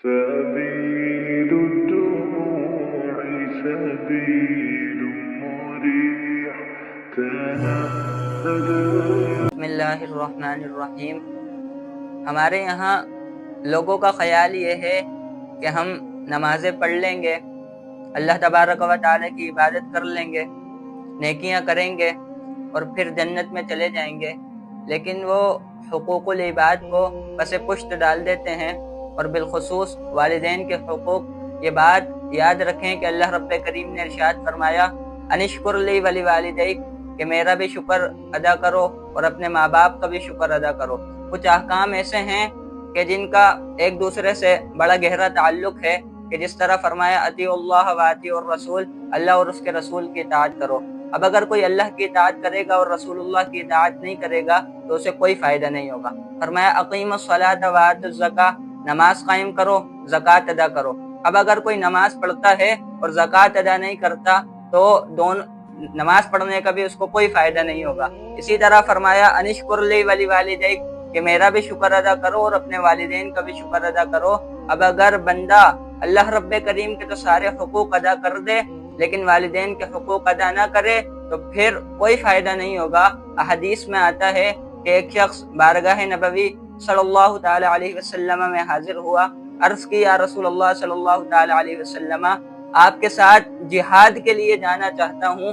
سبيل الدموع سبيل مريح تنهد. بسم اللہ الرحمن الرحیم. ہمارے یہاں لوگوں کا خیال یہ ہے کہ ہم نمازیں پڑھ لیں گے، اللہ تبارک و تعالی کی عبادت کر لیں گے، نیکیاں کریں گے اور پھر جنت میں چلے جائیں گے، لیکن وہ حقوق العباد کو پس پشت ڈال دیتے ہیں، اور بالخصوص والدین کے حقوق. یہ بات یاد رکھیں کہ اللہ رب کریم نے ارشاد فرمایا انشکر لی ولی والدیک، کہ میرا بھی شکر ادا کرو اور اپنے ماں باپ کا بھی شکر ادا کرو. کچھ احکام ایسے ہیں کہ جن کا ایک دوسرے سے بڑا گہرا تعلق ہے، کہ جس طرح فرمایا اطیعوا اللہ و اطیعوا الرسول، اللہ اور اس کے رسول کی اطاعت کرو. اب اگر کوئی اللہ کی اطاعت کرے گا اور رسول اللہ کی اطاعت نہیں کرے گا تو اسے کوئی فائدہ نہیں ہوگا. فرمایا اقیموا الصلاۃ و آتوا الزکاۃ، نماز قائم کرو، زکوٰۃ ادا کرو. اب اگر کوئی نماز پڑھتا ہے اور زکوٰۃ ادا نہیں کرتا تو نماز پڑھنے کا بھی اس کو کوئی فائدہ نہیں ہوگا. اسی طرح فرمایا انشکر لی ولی والدیک، کہ میرا بھی شکر ادا کرو اور اپنے والدین کا بھی شکر ادا کرو. اب اگر بندہ اللہ رب کریم کے تو سارے حقوق ادا کر دے لیکن والدین کے حقوق ادا نہ کرے تو پھر کوئی فائدہ نہیں ہوگا. احادیث میں آتا ہے کہ ایک شخص بارگاہ نبوی صلی اللہ تعالی علیہ وسلم میں حاضر ہوا، عرض کی یا رسول اللہ صلی اللہ تعالی علیہ وسلم، آپ کے ساتھ جہاد کے لیے جانا چاہتا ہوں.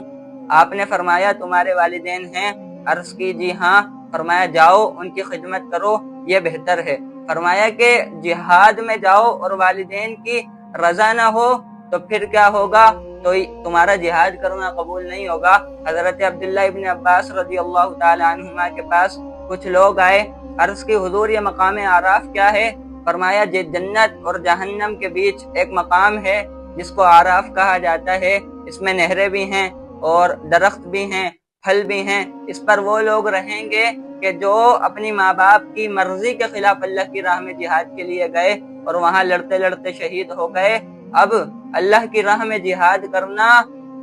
آپ نے فرمایا تمہارے والدین ہیں؟ عرض کی جی ہاں. فرمایا جاؤ ان کی خدمت کرو، یہ بہتر ہے. فرمایا کہ جہاد میں جاؤ اور والدین کی رضا نہ ہو تو پھر کیا ہوگا؟ تو تمہارا جہاد کرنا قبول نہیں ہوگا. حضرت عبداللہ ابن عباس رضی اللہ تعالی عنہما کے پاس کچھ لوگ آئے، عرض کی حضور یہ مقام اعراف کیا ہے؟ فرمایا جنت اور جہنم کے بیچ ایک مقام ہے جس کو اعراف کہا جاتا ہے. اس میں نہریں بھی ہیں اور درخت بھی ہیں، پھل بھی ہیں. اس پر وہ لوگ رہیں گے کہ جو اپنی ماں باپ کی مرضی کے خلاف اللہ کی راہ میں جہاد کے لیے گئے اور وہاں لڑتے لڑتے شہید ہو گئے. اب اللہ کی راہ میں جہاد کرنا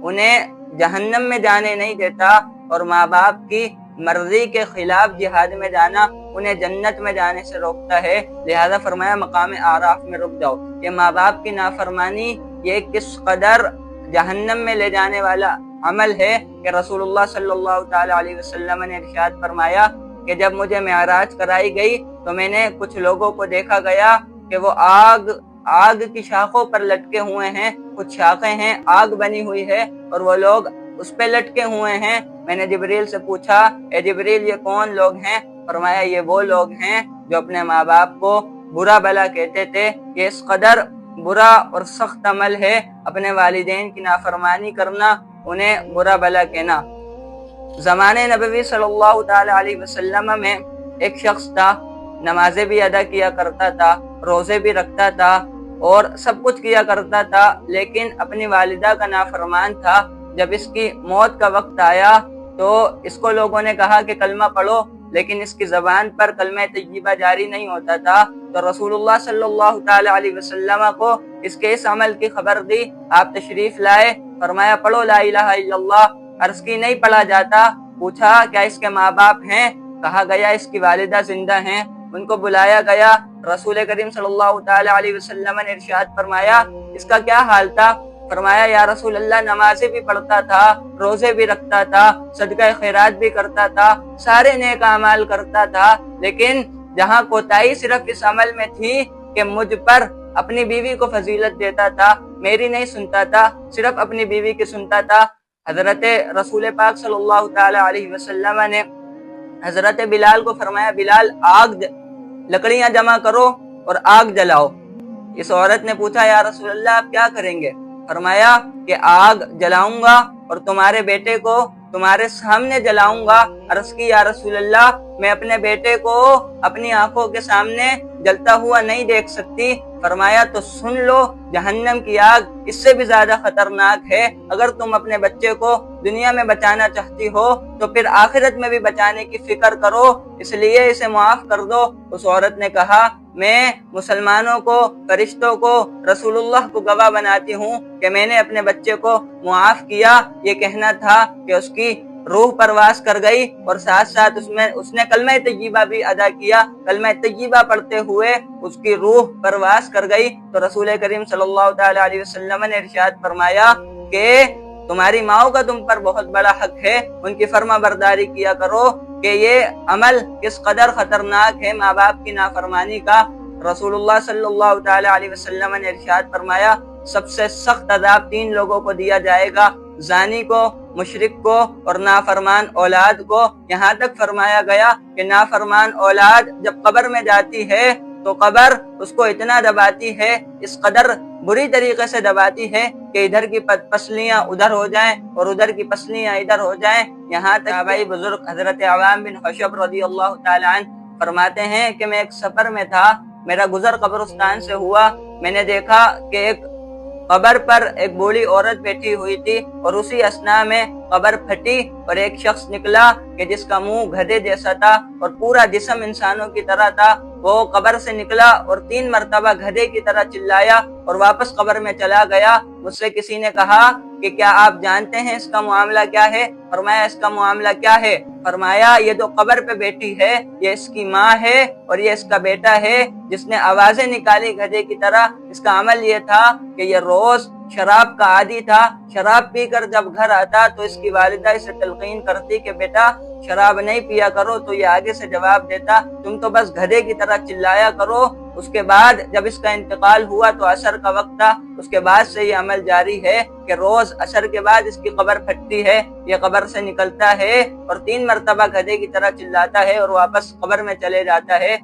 انہیں جہنم میں جانے نہیں دیتا اور ماں باپ کی مرضی کے خلاف جہاد میں جانا انہیں جنت میں جانے سے روکتا ہے. لہذا فرمایا مقام اعراف میں رک جاؤ. یہ ماں باپ کی نافرمانی یہ کس قدر جہنم میں لے جانے والا عمل ہے کہ رسول اللہ صلی اللہ تعالی علیہ وسلم نے ارشاد فرمایا کہ جب مجھے معراج کرائی گئی تو میں نے کچھ لوگوں کو دیکھا گیا کہ وہ آگ کی شاخوں پر لٹکے ہوئے ہیں. کچھ شاخیں ہیں آگ بنی ہوئی ہے اور وہ لوگ اس پہ لٹکے ہوئے ہیں. میں نے جبریل سے پوچھا اے جبریل یہ کون لوگ ہیں؟ فرمایا یہ وہ لوگ ہیں جو اپنے ماں باپ کو برا بھلا کہتے تھے. یہ اس قدر برا اور سخت عمل ہے اپنے والدین کی نافرمانی کرنا، انہیں برا بھلا کہنا. زمانے نبوی صلی اللہ تعالی علیہ وسلم میں ایک شخص تھا، نمازیں بھی ادا کیا کرتا تھا، روزے بھی رکھتا تھا اور سب کچھ کیا کرتا تھا، لیکن اپنی والدہ کا نافرمان تھا. جب اس کی موت کا وقت آیا تو اس کو لوگوں نے کہا کہ کلمہ پڑھو، لیکن اس کی زبان پر کلمہ طیبہ جاری نہیں ہوتا تھا. تو رسول اللہ صلی اللہ تعالی علیہ وسلم کو اس کے اس عمل کی خبر دی. آپ تشریف لائے، فرمایا پڑھو لا الہ الا اللہ. عرض کی نہیں پڑھا جاتا. پوچھا کیا اس کے ماں باپ ہیں؟ کہا گیا اس کی والدہ زندہ ہیں. ان کو بلایا گیا. رسول کریم صلی اللہ تعالی علیہ وسلم نے ارشاد فرمایا اس کا کیا حال تھا؟ فرمایا یا رسول اللہ نمازیں بھی پڑھتا تھا، روزے بھی رکھتا تھا، صدقہ خیرات بھی کرتا تھا، سارے نیک اعمال کرتا تھا، لیکن جہاں کوتاہی صرف اس عمل میں تھی کہ مجھ پر اپنی بیوی کو فضیلت دیتا تھا، میری نہیں سنتا تھا، صرف اپنی بیوی کی سنتا تھا. حضرت رسول پاک صلی اللہ تعالی علیہ وسلم نے حضرت بلال کو فرمایا بلال لکڑیاں جمع کرو اور آگ جلاؤ. اس عورت نے پوچھا یا رسول اللہ آپ کیا کریں گے؟ فرمایا کہ آگ جلاؤں گا اور تمہارے بیٹے کو تمہارے سامنے جلاؤں گا. عرض کی یا رسول اللہ میں اپنے بیٹے کو اپنی آنکھوں کے سامنے جلتا ہوا نہیں دیکھ سکتی. فرمایا تو سن لو جہنم کی آگ اس سے بھی زیادہ خطرناک ہے. اگر تم اپنے بچے کو دنیا میں بچانا چاہتی ہو تو پھر آخرت میں بھی بچانے کی فکر کرو، اس لیے اسے معاف کر دو. اس عورت نے کہا میں مسلمانوں کو، فرشتوں کو، رسول اللہ کو گواہ بناتی ہوں کہ میں نے اپنے بچے کو معاف کیا. یہ کہنا تھا کہ اس کی روح پرواز کر گئی اور ساتھ ساتھ اس نے کلمہ طیبہ بھی ادا کیا. کلمہ طیبہ پڑھتے ہوئے اس کی روح پرواز کر گئی. تو رسول کریم صلی اللہ تعالی علیہ وسلم نے ارشاد فرمایا کہ تمہاری ماؤں کا تم پر بہت بڑا حق ہے، ان کی فرما برداری کیا کرو کہ یہ عمل کس قدر خطرناک ہے ماں باپ کی نافرمانی کا. رسول اللہ صلی اللہ تعالی علیہ وسلم نے ارشاد فرمایا سب سے سخت عذاب 3 لوگوں کو دیا جائے گا، زانی کو، مشرک کو اور نافرمان اولاد کو. یہاں تک فرمایا گیا کہ نافرمان اولاد جب قبر میں جاتی ہے تو قبر اس کو اتنا دباتی ہے، اس قدر بری طریقے سے دباتی ہے کہ ادھر کی پسلیاں ادھر ہو جائیں اور ادھر کی پسلیاں ادھر ہو جائیں. یہاں تک بھائی بزرگ حضرت عوام بن حشب رضی اللہ تعالی عنہ فرماتے ہیں کہ میں ایک سفر میں تھا، میرا گزر قبرستان سے ہوا. میں نے دیکھا کہ ایک قبر پر ایک بوڑھی عورت بیٹھی ہوئی تھی اور اسی اثناء میں قبر پھٹی اور ایک شخص نکلا کہ جس کا منہ گدھے جیسا تھا اور پورا جسم انسانوں کی طرح تھا. وہ قبر سے نکلا اور 3 مرتبہ گدھے کی طرح چلایا اور واپس قبر میں چلا گیا. مجھ سے کسی نے کہا کہ کیا آپ جانتے ہیں اس کا معاملہ کیا ہے؟ فرمایا اس کا معاملہ کیا ہے؟ فرمایا یہ جو قبر پہ بیٹھی ہے یہ اس کی ماں ہے اور یہ اس کا بیٹا ہے جس نے آوازیں نکالی گدھے کی طرح. اس کا عمل یہ تھا کہ یہ روز شراب کا عادی تھا. شراب پی کر جب گھر آتا تو اس کی والدہ اسے تلقین کرتی کہ بیٹا شراب نہیں پیا کرو، تو یہ آگے سے جواب دیتا تم تو بس گدھے کی طرح چلایا کرو. اس کے بعد جب اس کا انتقال ہوا تو عصر کا وقت تھا. اس کے بعد سے یہ عمل جاری ہے کہ روز عصر کے بعد اس کی قبر پھٹتی ہے، یہ قبر سے نکلتا ہے اور 3 مرتبہ گدھے کی طرح چلاتا ہے اور واپس قبر میں چلے جاتا ہے.